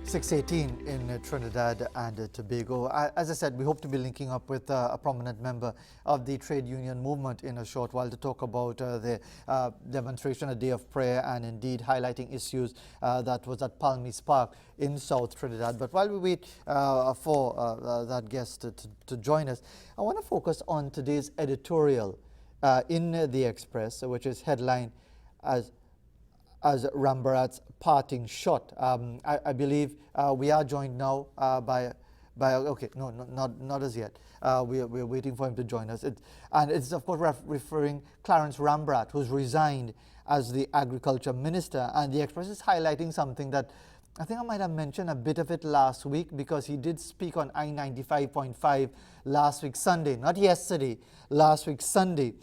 6:18 in Trinidad and Tobago. As I said, we hope to be linking up with a prominent member of the trade union movement in a short while to talk about the demonstration, a day of prayer, and indeed highlighting issues that was at Palmy's Park in South Trinidad. But while we wait for that guest to join us, I want to focus on today's editorial in the Express, which is headlined as Rambarat's parting shot. I believe we are joined now by okay, no, not as yet. We're waiting for him to join us. And it's of course referring Clarence Rambarat, who's resigned as the Agriculture Minister. And the Express is highlighting something that I think I might have mentioned a bit of it last week, because he did speak on I-95.5 last week Sunday, not yesterday, last week Sunday.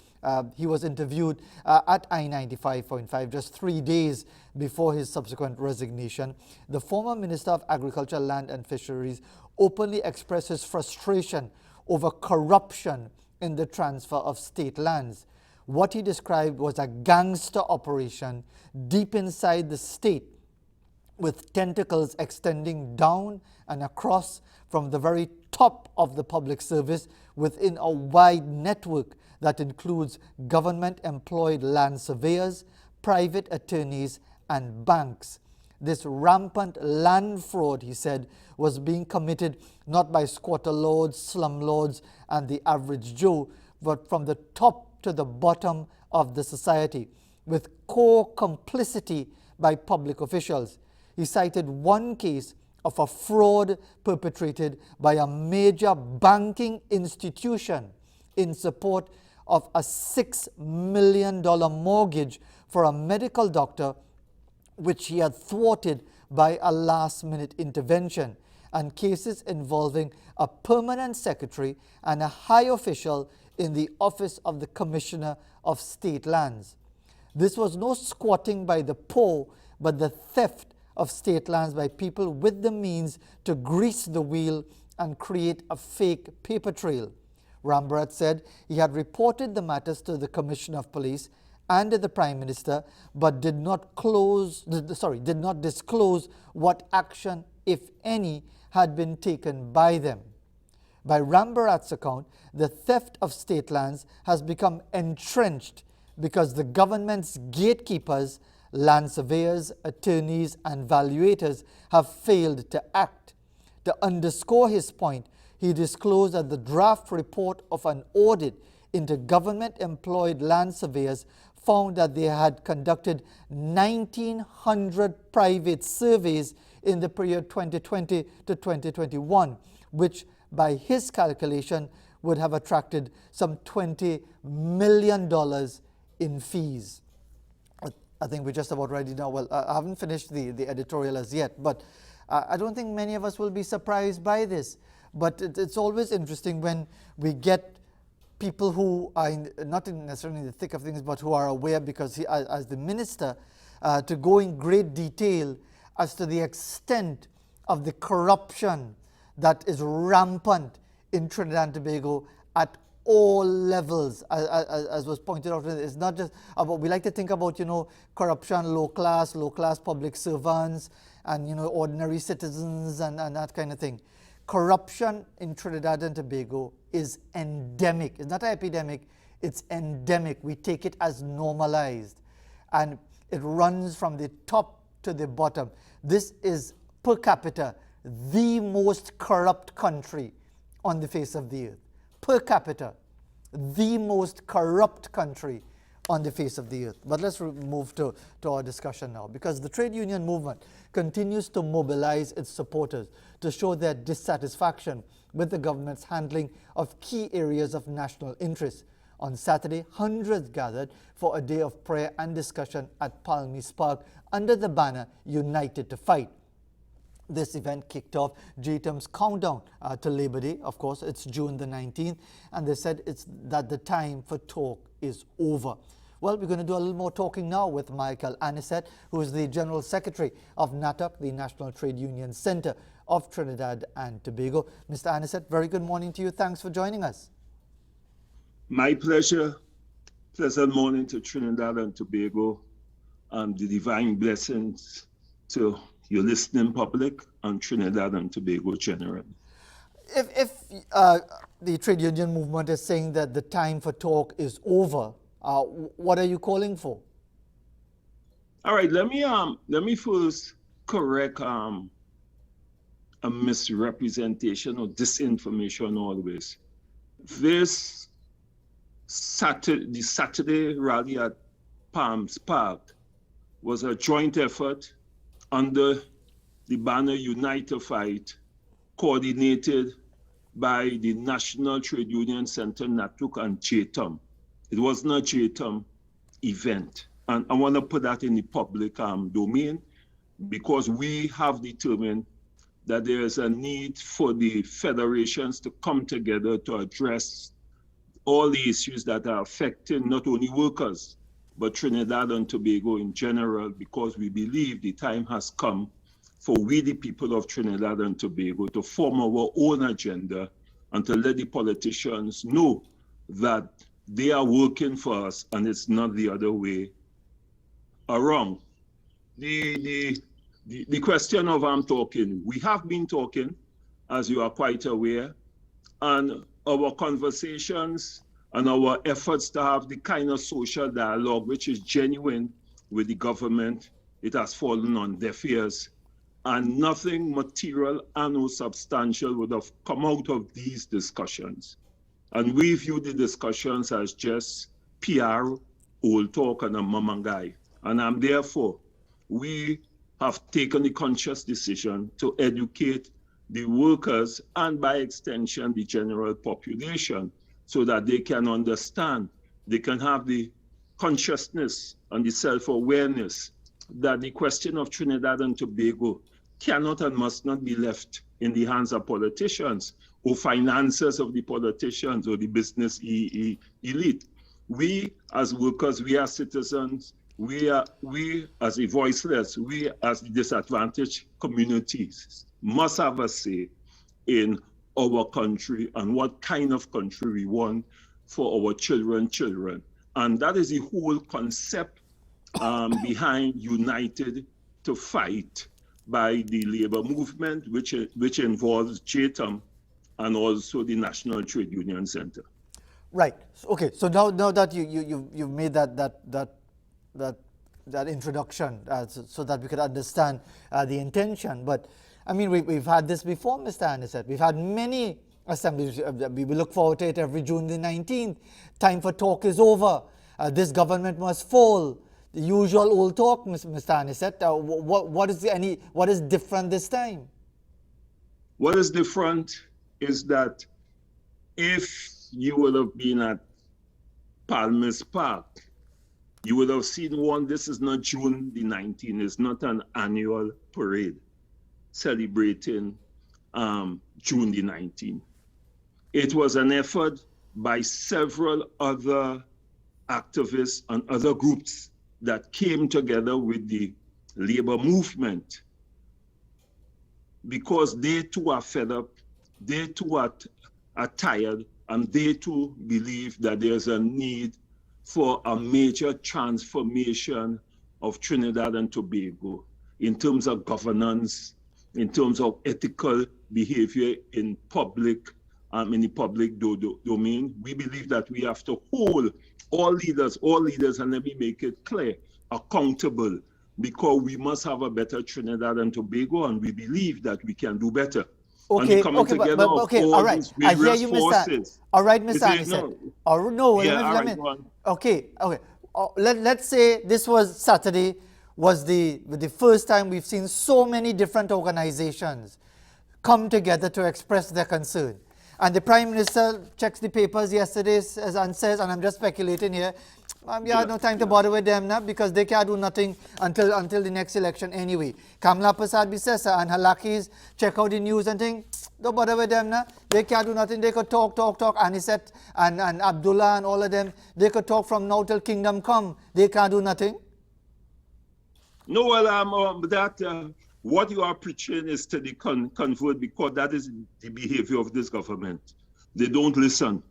He was interviewed at I-95.5 just 3 days before his subsequent resignation. The former Minister of Agriculture, Land and Fisheries openly expressed his frustration over corruption in the transfer of state lands. What he described was a gangster operation deep inside the state, with tentacles extending down and across from the very top of the public service within a wide network that includes government-employed land surveyors, private attorneys, and banks. This rampant land fraud, he said, was being committed not by squatter lords, slum lords, and the average Joe, but from the top to the bottom of the society, with core complicity by public officials. He cited one case of a fraud perpetrated by a major banking institution in support of a $6 million mortgage for a medical doctor, which he had thwarted by a last-minute intervention, and cases involving a permanent secretary and a high official in the office of the Commissioner of State Lands. This was no squatting by the poor, but the theft of state lands by people with the means to grease the wheel and create a fake paper trail. Rambarat said he had reported the matters to the Commissioner of Police and the Prime Minister, but did not disclose what action, if any, had been taken by them. By Rambarat's account, the theft of state lands has become entrenched because the government's gatekeepers, land surveyors, attorneys, and valuators have failed to act. To underscore his point, he disclosed that the draft report of an audit into government-employed land surveyors found that they had conducted 1,900 private surveys in the period 2020 to 2021, which, by his calculation, would have attracted some $20 million in fees. I think we're just about ready now. Well, I haven't finished the editorial as yet, but I don't think many of us will be surprised by this. But it's always interesting when we get people who are not necessarily in the thick of things, but who are aware, because he, as the minister, to go in great detail as to the extent of the corruption that is rampant in Trinidad and Tobago at all levels, as was pointed out. It's not just about, we like to think about, corruption, low class public servants, and, ordinary citizens and that kind of thing. Corruption in Trinidad and Tobago is endemic. It's not an epidemic, it's endemic. We take it as normalized, and it runs from the top to the bottom. This is, per capita, the most corrupt country on the face of the earth. Per capita, the most corrupt country on the face of the earth. But let's move to our discussion now, because the trade union movement continues to mobilize its supporters to show their dissatisfaction with the government's handling of key areas of national interest. On Saturday, hundreds gathered for a day of prayer and discussion at Palmy's Park under the banner United to Fight. This event kicked off JTM's countdown to Labor Day. Of course, it's June the 19th, and they said that the time for talk is over. Well, we're going to do a little more talking now with Michael Annisette, who is the General Secretary of Natuc, the National Trade Union Center of Trinidad and Tobago. Mr. Annisette, very good morning to you. Thanks for joining us. My pleasure. Pleasant morning to Trinidad and Tobago, and the divine blessings to your listening public, and Trinidad and Tobago generally. If the trade union movement is saying that the time for talk is over, what are you calling for? All right, let me first correct a misrepresentation or disinformation always. This the Saturday rally at Palms Park was a joint effort under the banner Unite to Fight, coordinated by the National Trade Union Center, Natuc, and JTUM. It wasn't a JTUM event. And I want to put that in the public domain, because we have determined that there is a need for the federations to come together to address all the issues that are affecting not only workers, but Trinidad and Tobago in general, because we believe the time has come for we, the people of Trinidad and Tobago, to form our own agenda and to let the politicians know that they are working for us and it's not the other way around. The question of talking, we have been talking, as you are quite aware, and our conversations and our efforts to have the kind of social dialogue which is genuine with the government, it has fallen on deaf ears, and nothing material and or substantial would have come out of these discussions. And we view the discussions as just PR, old talk, and a mamangai. And therefore, we have taken the conscious decision to educate the workers and by extension the general population so that they can understand, they can have the consciousness and the self-awareness that the question of Trinidad and Tobago cannot and must not be left in the hands of politicians or financiers of the politicians or the business elite. We as workers, we as citizens, we as the voiceless, we as the disadvantaged communities must have a say in our country and what kind of country we want for our children. And that is the whole concept behind United to Fight by the labor movement, which involves JTUM and also the National Trade Union Center. Right. Okay. So now that you've made that introduction, so that we could understand the intention. But I mean, we've had this before, Mr. Annisette. We've had many assemblies. We look forward to it every June the 19th. Time for talk is over. This government must fall. The usual old talk, Mr. Annisette. What is different this time? What is different is that if you would have been at Palms Park, you would have seen one. This is not June the 19th. It's not an annual parade celebrating June the 19th. It was an effort by several other activists and other groups that came together with the labor movement, because they too are fed up, they too are tired, and they too believe that there's a need for a major transformation of Trinidad and Tobago in terms of governance, in terms of ethical behavior in public, in the public domain. We believe that we have to hold all leaders, and let me make it clear, accountable, because we must have a better Trinidad and Tobago, and we believe that we can do better. Okay, all right. I hear you, Mr. All right, Mr. Annisette. Okay. Let's say this was Saturday, was the first time we've seen so many different organizations come together to express their concern. And the Prime Minister checks the papers yesterday and says, and I'm just speculating here, we have no time to bother with them now because they can't do nothing until the next election anyway. Kamla Prasad Bisesa and her lackeys check out the news and think, don't bother with them now. They can't do nothing. They could talk. Annisette and Abdullah and all of them, they could talk from now till kingdom come. They can't do nothing. No, well, what you are preaching is to the convert, because that is the behavior of this government. They don't listen.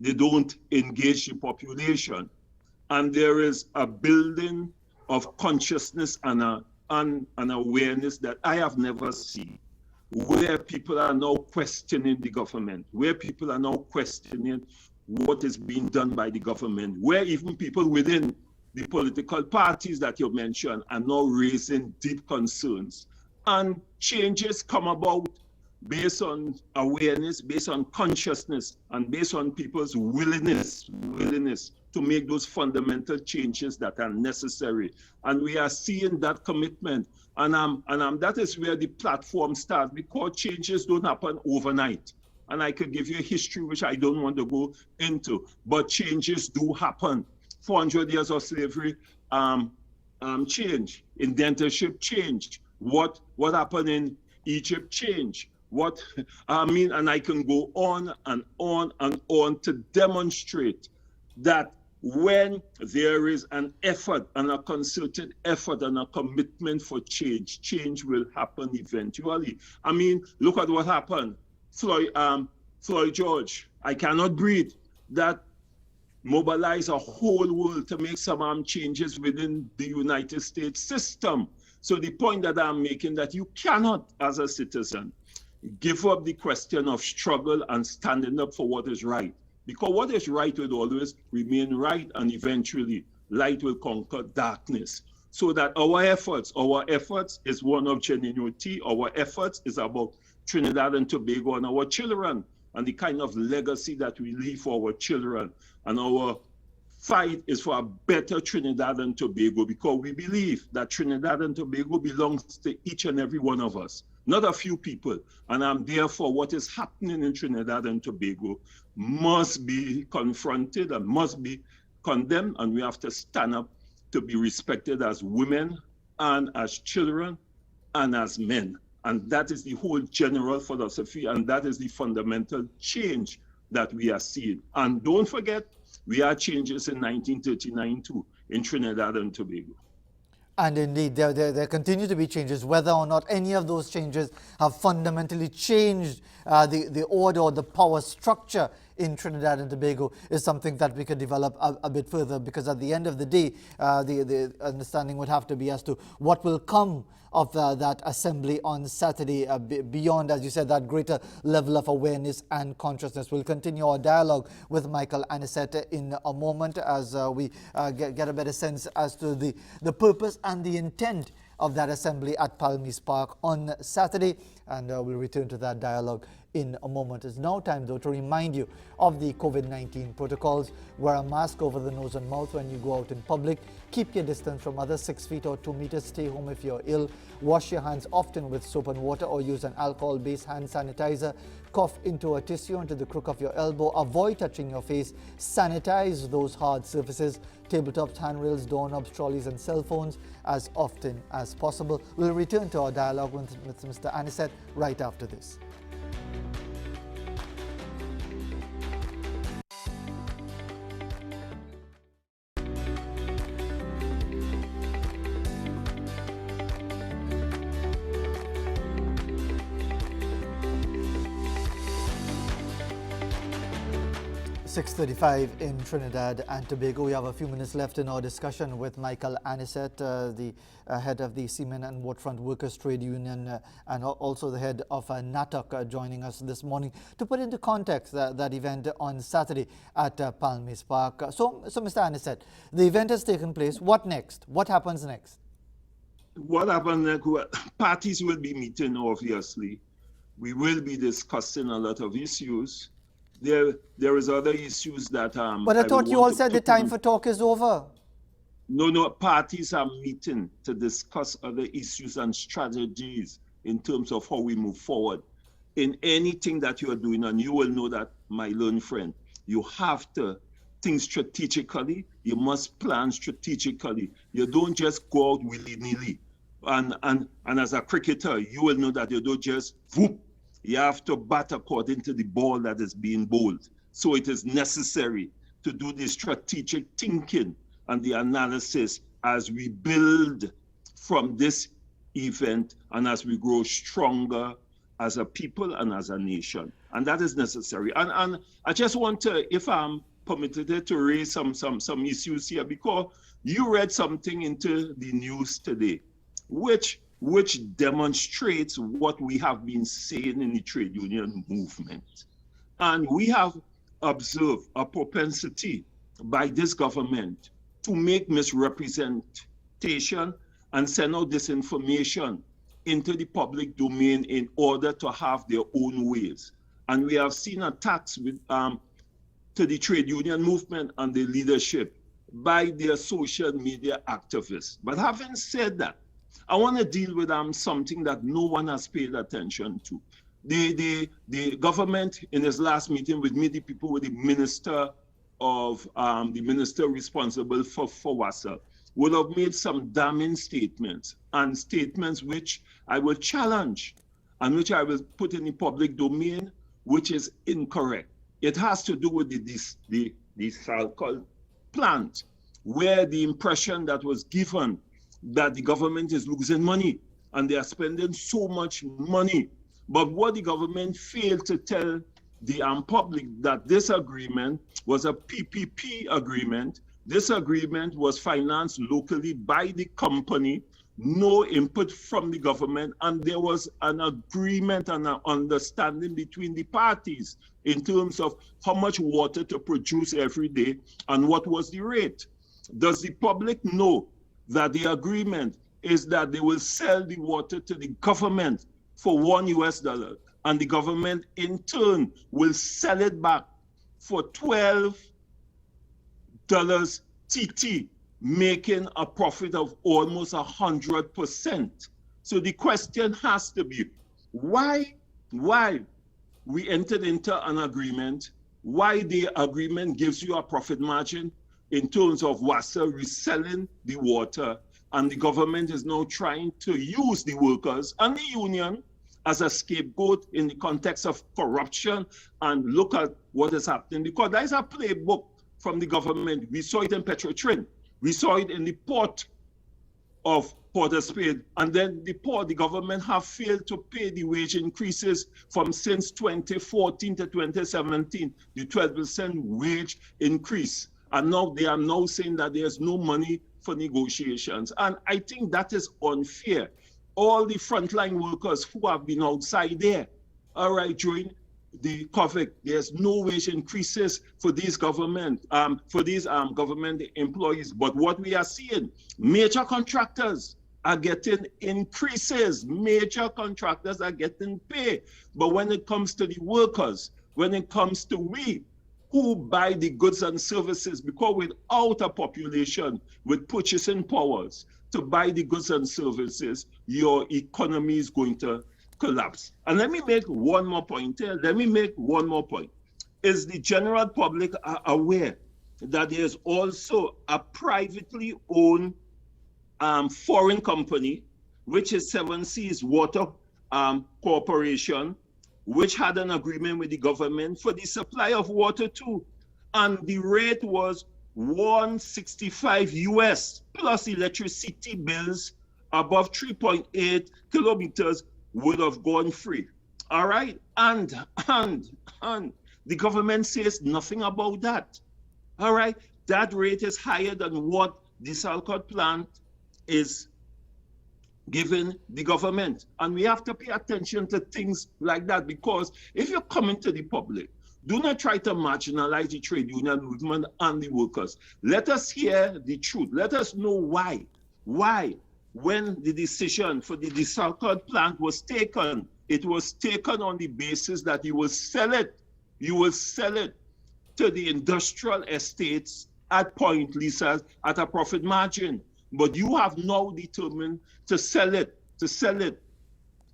They don't engage the population. And there is a building of consciousness and a and an awareness that I have never seen, where people are now questioning the government, where people are now questioning what is being done by the government, where even people within the political parties that you mentioned are now raising deep concerns. And changes come about based on awareness, based on consciousness, and based on people's willingness to make those fundamental changes that are necessary. And we are seeing that commitment. And that is where the platform starts, because changes don't happen overnight. And I could give you a history which I don't want to go into, but changes do happen. 400 years of slavery change. Indentureship changed. What happened in Egypt changed. And I can go on and on and on to demonstrate that when there is an effort and a concerted effort and a commitment for change, change will happen eventually. I mean, look at what happened. Floyd George, I cannot breathe. That mobilized a whole world to make some changes within the United States system. So the point that I'm making, that you cannot, as a citizen, give up the question of struggle and standing up for what is right. Because what is right will always remain right, and eventually light will conquer darkness. So that our efforts is one of genuinity. Our efforts is about Trinidad and Tobago and our children, and the kind of legacy that we leave for our children. And our fight is for a better Trinidad and Tobago, because we believe that Trinidad and Tobago belongs to each and every one of us, not a few people. And therefore, what is happening in Trinidad and Tobago must be confronted and must be condemned, and we have to stand up to be respected as women and as children and as men. And that is the whole general philosophy, and that is the fundamental change that we are seeing. And don't forget, we had changes in 1939 too, in Trinidad and Tobago. And indeed, there continue to be changes. Whether or not any of those changes have fundamentally changed the order or the power structure in Trinidad and Tobago is something that we could develop a bit further, because at the end of the day, the understanding would have to be as to what will come of that assembly on Saturday, beyond, as you said, that greater level of awareness and consciousness. We'll continue our dialogue with Michael Annisette in a moment as we get a better sense as to the purpose and the intent of that assembly at Palmies Park on Saturday, and we'll return to that dialogue in a moment. It's now time, though, to remind you of the COVID-19 protocols. Wear a mask over the nose and mouth when you go out in public. Keep your distance from others 6 feet or 2 meters. Stay home if you're ill. Wash your hands often with soap and water, or use an alcohol-based hand sanitizer. Cough into a tissue into the crook of your elbow. Avoid touching your face. Sanitize those hard surfaces, tabletops, handrails, doorknobs, trolleys and cell phones as often as possible. We'll return to our dialogue with Mr. Annisette right after this. .35 in Trinidad and Tobago. We have a few minutes left in our discussion with Michael Annisette, the head of the Seamen and Waterfront Workers Trade Union, and also the head of Natuc, joining us this morning to put into context that event on Saturday at Palmies Park. So Mr. Annisette, the event has taken place. What next? What happens next? What happens next? Parties will be meeting, obviously. We will be discussing a lot of issues. There is other issues that But I thought you all said the time for talk is over. No, parties are meeting to discuss other issues and strategies in terms of how we move forward. In anything that you are doing, and you will know that, my learned friend, you have to think strategically, you must plan strategically. You don't just go out willy-nilly. And as a cricketer, you will know that you don't just whoop. You have to bat according to the ball that is being bowled. So it is necessary to do the strategic thinking and the analysis as we build from this event and as we grow stronger as a people and as a nation. And that is necessary. And I just want to, if I'm permitted, to raise some issues here, because you read something into the news today which demonstrates what we have been saying in the trade union movement. And we have observed a propensity by this government to make misrepresentation and send out disinformation into the public domain in order to have their own ways. And we have seen attacks with, to the trade union movement and the leadership by their social media activists. But having said that, I want to deal with something that no one has paid attention to. The government in his last meeting with me, the people with the minister responsible for FAZEER, would have made some damning statements, and statements which I will challenge and which I will put in the public domain, which is incorrect. It has to do with the so-called plant, where the impression that was given that the government is losing money and they are spending so much money. But what the government failed to tell the public, that this agreement was a PPP agreement. This agreement was financed locally by the company, no input from the government, and there was an agreement and an understanding between the parties in terms of how much water to produce every day and what was the rate. Does the public know that the agreement is that they will sell the water to the government for $1 and the government in turn will sell it back for $12 TT, making a profit of almost 100%. So the question has to be, why we entered into an agreement, why the agreement gives you a profit margin in terms of WASA reselling the water, and the government is now trying to use the workers and the union as a scapegoat in the context of corruption. And look at what is happening, because there is a playbook from the government. We saw it in Petrotrin. We saw it in the port of Port of Spain. And then the government have failed to pay the wage increases from since 2014 to 2017, the 12% wage increase. And now they are now saying that there's no money for negotiations. And I think that is unfair. All the frontline workers who have been outside there, all right, during the COVID, there's no wage increases for these government employees. But what we are seeing, major contractors are getting increases. Major contractors are getting pay. But when it comes to the workers, when it comes to we who buy the goods and services, because without a population with purchasing powers to buy the goods and services, your economy is going to collapse. And let me make one more point here. Is the general public aware that there's also a privately owned foreign company, which is Seven Seas Water Corporation, which had an agreement with the government for the supply of water too. And the rate was $165 US plus electricity bills above 3.8 kilometers would have gone free. All right. And the government says nothing about that. All right. That rate is higher than what the Salcott plant is given the government. And we have to pay attention to things like that, because if you're coming to the public, do not try to marginalize the trade union movement and the workers. Let us hear the truth. Let us know why, when the decision for the Salcott plant was taken, it was taken on the basis that you will sell it to the industrial estates at point leases at a profit margin. But you have now determined to sell it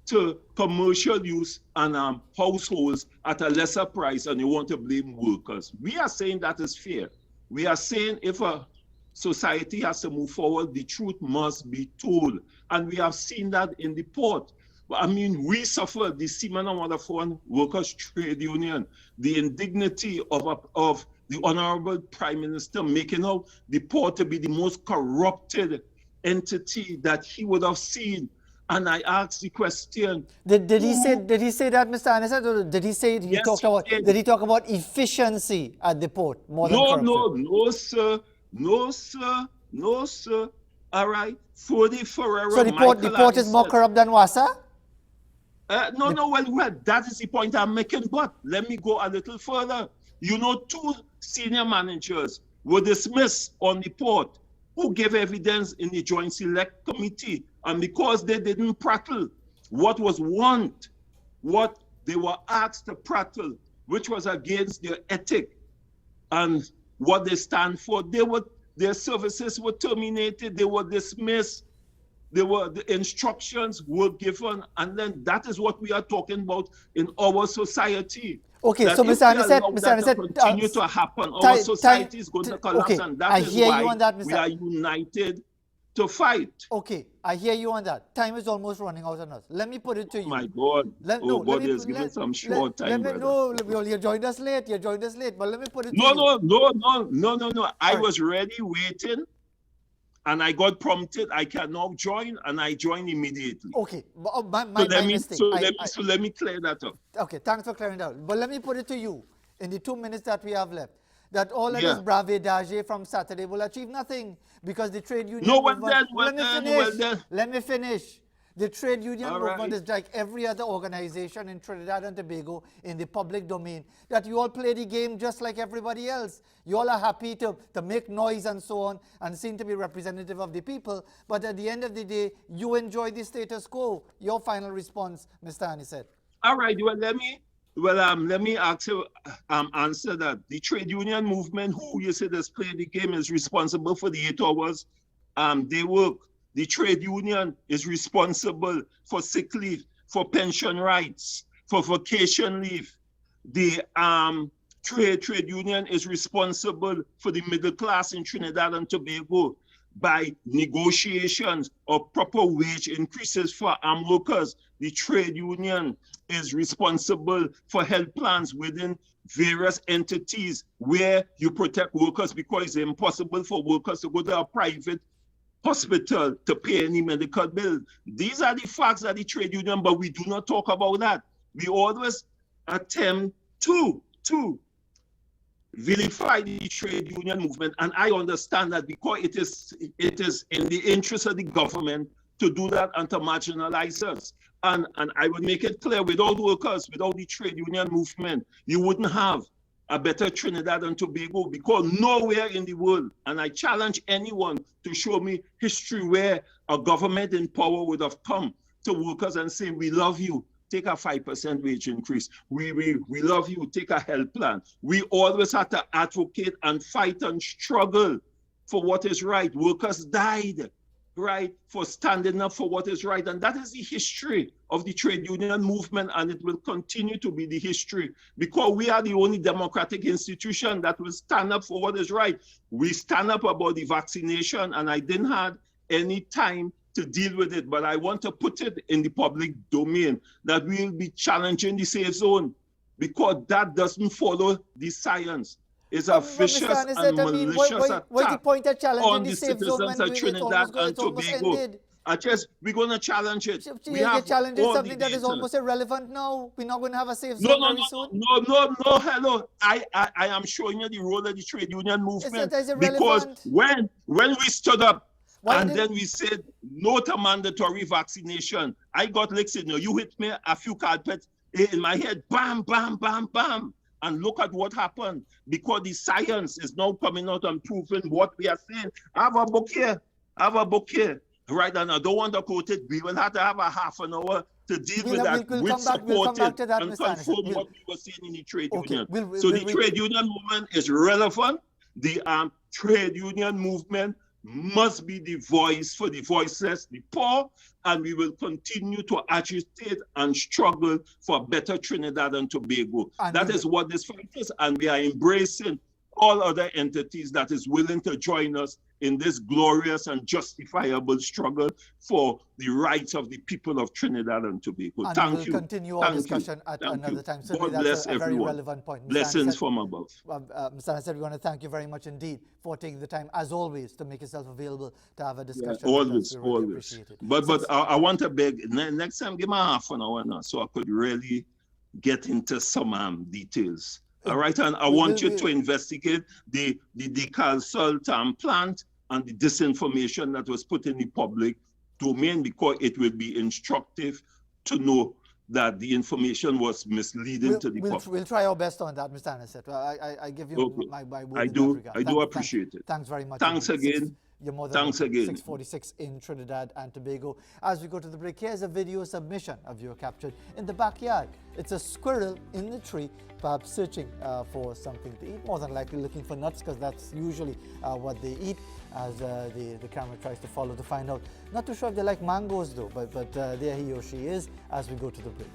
to commercial use and households at a lesser price, and you want to blame workers. We are saying that is fair. We are saying if a society has to move forward, the truth must be told. And we have seen that in the port. I mean, we suffered, the Seamen and Waterfront Workers Trade Union, the indignity of the Honorable Prime Minister making out the port to be the most corrupted entity that he would have seen. And I asked the question. Did he say that, Mr. Annisette, or did he say did he talk about efficiency at the port more than corruption? No, sir. All right, Fodi Ferreira, So the Michael port is more Annisette. corrupt than Wassa? Well, that is the point I'm making. But let me go a little further. You know, 2 senior managers were dismissed on the port who gave evidence in the Joint Select Committee. And because they didn't prattle what was what they were asked to prattle, which was against their ethic and what they stand for, their services were terminated, they were dismissed. The instructions were given, and then that is what we are talking about in our society. Okay, that so if Mr. we Annisette, allow Mr. that to Annisette, continue to happen, our society is going to collapse, okay, and that I is hear why you on that, we Mr. are united to fight. Okay, I hear you on that. Time is almost running out on us. Let me put it to you. My God, God is giving some short time, brother. No, you joined us late. You joined us late. But let me put it to No, you. no. I was ready, waiting, and I got prompted. I can now join, and I joined immediately. Okay, my mistake. So let me clear that up. Okay, thanks for clearing that out. But let me put it to you in the 2 minutes that we have left, that all of this bravadage from Saturday will achieve nothing because the trade union movement... Let me finish. The trade union movement is like every other organization in Trinidad and Tobago in the public domain, that you all play the game just like everybody else. You all are happy to make noise and so on and seem to be representative of the people, but at the end of the day, you enjoy the status quo. Your final response, Mr. Annisette. All right, let me answer that. The trade union movement, who you said has played the game, is responsible for the 8 hours they work. The trade union is responsible for sick leave, for pension rights, for vacation leave. The trade union is responsible for the middle class in Trinidad and Tobago by negotiations of proper wage increases for armed workers. The trade union is responsible for health plans within various entities where you protect workers, because it's impossible for workers to go to a private hospital to pay any medical bill. These are the facts of the trade union, but we do not talk about that. We always attempt to vilify the trade union movement, and I understand that because it is in the interest of the government to do that and to marginalize us. And I would make it clear, without workers, without the trade union movement, you wouldn't have a better Trinidad and Tobago, because nowhere in the world, and I challenge anyone to show me history where a government in power would have come to workers and say, we love you, take a 5% wage increase. We love you, take a health plan. We always have to advocate and fight and struggle for what is right. Workers died, right, for standing up for what is right. And that is the history of the trade union movement, and it will continue to be the history, because we are the only democratic institution that will stand up for what is right. We stand up about the vaccination, and I didn't have any time to deal with it, but I want to put it in the public domain that we will be challenging the safe zone, because that doesn't follow the science. It's a vicious and malicious attack on the citizens of Trinidad and Tobago. We're going to challenge it. We have challenging something that is almost irrelevant now. We're not going to have a safe zone very soon. No, hello. I am showing you the role of the trade union movement, because when we stood up then we said no to mandatory vaccination, I got licks in you hit me a few carpets in my head, bam, bam, bam, bam. And look at what happened, because the science is now coming out and proving what we are saying. I have a book here, right? And I don't want to quote it. We will have to have a half an hour to deal with that, which supported and confirm what we were saying in the trade union. So the trade union movement is relevant. The trade union movement must be the voice for the voiceless, the poor, and we will continue to agitate and struggle for better Trinidad and Tobago. That is what this fight is, and we are embracing all other entities that is willing to join us in this glorious and justifiable struggle for the rights of the people of Trinidad and Tobago. And Thank you. We'll continue our discussion at another time. So God bless a very everyone. relevant point. Blessings from above. Mr. Annisette, we want to thank you very much indeed for taking the time, as always, to make yourself available to have a discussion. Yeah, always. But I want to beg, next time give me half an hour now, so I could really get into some details. All right, and I want you to investigate the Calsult plant and the disinformation that was put in the public domain, because it will be instructive to know that the information was misleading to the public. We'll try our best on that, Mr. Annisette. I give you Okay. my word I in do. that regard. I do appreciate it. Thanks very much. Thanks again. You're more than Thanks welcome. again. 646 in Trinidad and Tobago. As we go to the break, here's a video submission of you captured in the backyard. It's a squirrel in the tree, perhaps searching for something to eat, more than likely looking for nuts, because that's usually what they eat, as the camera tries to follow to find out. Not too sure if they like mangoes though, but there he or she is as we go to the break.